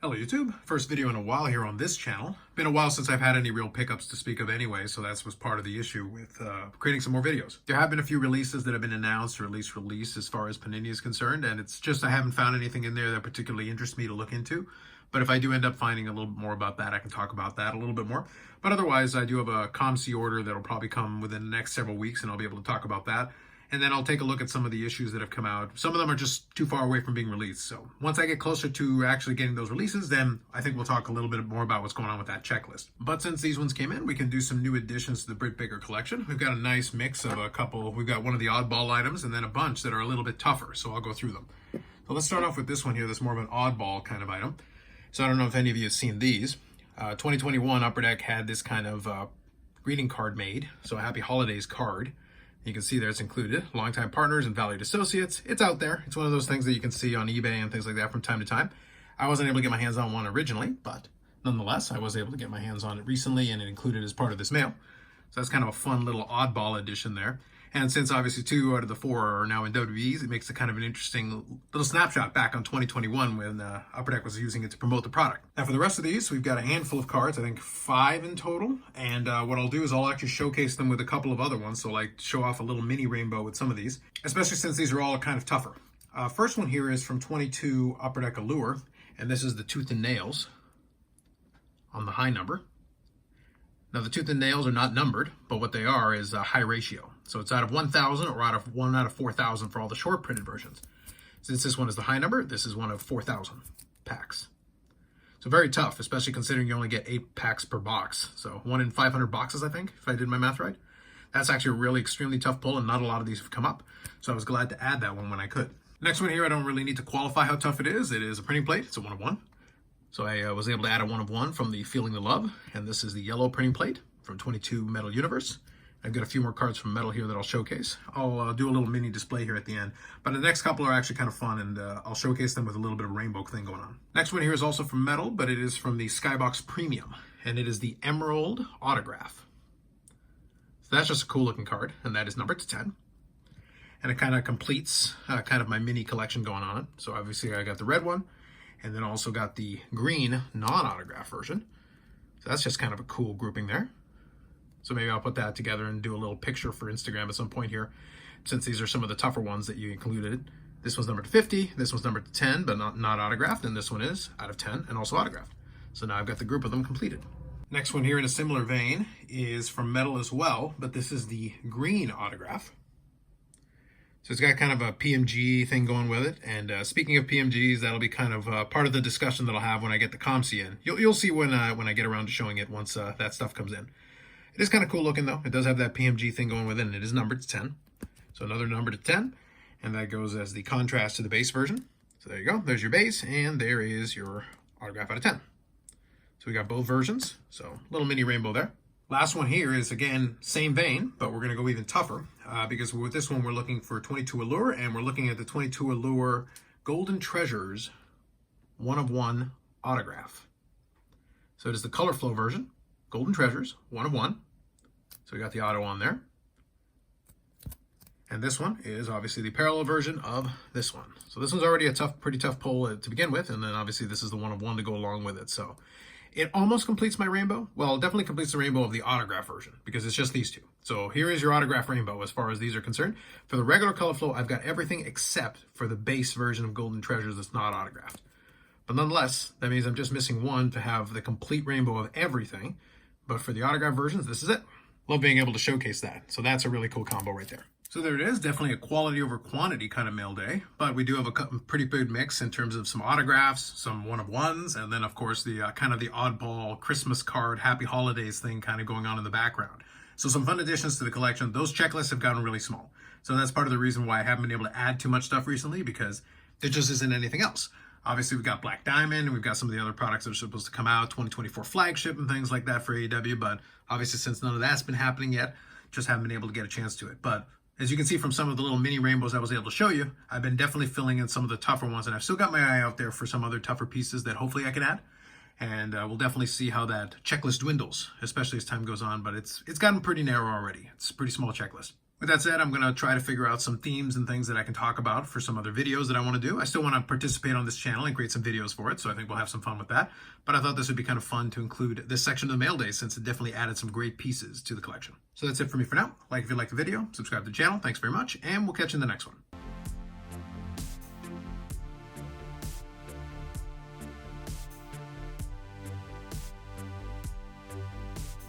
Hello YouTube, first video in a while here on this channel. Been a while since I've had any real pickups to speak of anyway, so that was part of the issue with creating some more videos. There have been a few releases that have been announced or at least released as far as Panini is concerned, and it's just I haven't found anything in there that particularly interests me to look into. But if I do end up finding a little bit more about that, I can talk about that a little bit more. But otherwise, I do have a ComC order that'll probably come within the next several weeks, and I'll be able to talk about that. And then I'll take a look at some of the issues that have come out. Some of them are just too far away from being released. So once I get closer to actually getting those releases, then I think we'll talk a little bit more about what's going on with that checklist. But since these ones came in, we can do some new additions to the Britt Baker collection. We've got a nice mix of a couple. We've got one of the oddball items and then a bunch that are a little bit tougher. So I'll go through them. So let's start off with this one here. That's more of an oddball kind of item. So I don't know if any of you have seen these. 2021 Upper Deck had this kind of greeting card made. So a Happy Holidays card. You can see there it's included. Longtime partners and valued associates. It's out there. It's one of those things that you can see on eBay and things like that from time to time. I wasn't able to get my hands on one originally, but nonetheless, I was able to get my hands on it recently and it included as part of this mail. So that's kind of a fun little oddball addition there. And since obviously 2 out of the 4 are now in WWEs, it makes it kind of an interesting little snapshot back on 2021 when Upper Deck was using it to promote the product. Now for the rest of these, we've got a handful of cards, I think 5 in total. And what I'll do is I'll actually showcase them with a couple of other ones. So like show off a little mini rainbow with some of these, especially since these are all kind of tougher. First one here is from 22 Upper Deck Allure. And this is the Tooth and Nails on the high number. Now the tooth and nails are not numbered, but what they are is a high ratio. So it's out of 1,000 or out of 1 out of 4,000 for all the short printed versions. Since this one is the high number, this is one of 4,000 packs. So very tough, especially considering you only get 8 packs per box. So 1 in 500 boxes, I think, if I did my math right. That's actually a really extremely tough pull, and not a lot of these have come up. So I was glad to add that one when I could. Next one here, I don't really need to qualify how tough it is. It is a printing plate. It's a 1 of 1. So I was able to add a 1 of 1 from the Feeling the Love, and this is the yellow printing plate from 22 Metal Universe. I've got a few more cards from Metal here that I'll showcase. I'll do a little mini display here at the end, but the next couple are actually kind of fun, and I'll showcase them with a little bit of rainbow thing going on. Next one here is also from Metal, but it is from the Skybox Premium, and it is the Emerald Autograph. So that's just a cool looking card, and that is numbered to 10. And it kind of completes kind of my mini collection going on. So obviously I got the red one, and then also got the green non-autograph version. So that's just kind of a cool grouping there. So maybe I'll put that together and do a little picture for Instagram at some point here, since these are some of the tougher ones that you included. This one's numbered to 50, this one's numbered to 10, but not autographed, and this one is out of 10 and also autographed. So now I've got the group of them completed. Next one here in a similar vein is from Metal as well, but this is the green autograph. So it's got kind of a PMG thing going with it. And speaking of PMGs, that'll be kind of part of the discussion that I'll have when I get the ComC in. You'll see when I get around to showing it once that stuff comes in. It is kind of cool looking though. It does have that PMG thing going with it, and it is numbered to 10. So another number to 10, and that goes as the contrast to the base version. So there you go. There's your base, and there is your autograph out of 10. So we got both versions. So little mini rainbow there. Last one here is, again, same vein, but we're going to go even tougher because with this one, we're looking for 22 Allure, and we're looking at the 22 Allure Golden Treasures 1 of 1 autograph. So it is the color flow version, Golden Treasures, 1 of 1. So we got the auto on there. And this one is obviously the parallel version of this one. So this one's already a pretty tough pull to begin with, and then obviously this is the 1 of 1 to go along with it. So it almost completes my rainbow. Well, it definitely completes the rainbow of the autograph version because it's just these two. So here is your autograph rainbow as far as these are concerned. For the regular color flow, I've got everything except for the base version of Golden Treasures that's not autographed. But nonetheless, that means I'm just missing one to have the complete rainbow of everything. But for the autograph versions, this is it. Love being able to showcase that. So that's a really cool combo right there. So there it is, definitely a quality over quantity kind of mail day, but we do have a pretty good mix in terms of some autographs, some 1 of 1s, and then of course the kind of the oddball Christmas card, Happy Holidays thing kind of going on in the background. So some fun additions to the collection. Those checklists have gotten really small. So that's part of the reason why I haven't been able to add too much stuff recently, because there just isn't anything else. Obviously we've got Black Diamond, and we've got some of the other products that are supposed to come out, 2024 flagship and things like that for AEW, but obviously since none of that's been happening yet, just haven't been able to get a chance to it. But as you can see from some of the little mini rainbows I was able to show you, I've been definitely filling in some of the tougher ones, and I've still got my eye out there for some other tougher pieces that hopefully I can add. And we'll definitely see how that checklist dwindles, especially as time goes on, but it's gotten pretty narrow already. It's a pretty small checklist. With that said, I'm going to try to figure out some themes and things that I can talk about for some other videos that I want to do. I still want to participate on this channel and create some videos for it, so I think we'll have some fun with that. But I thought this would be kind of fun to include this section of the mail day, since it definitely added some great pieces to the collection. So that's it for me for now. Like if you liked the video, subscribe to the channel. Thanks very much, and we'll catch you in the next one.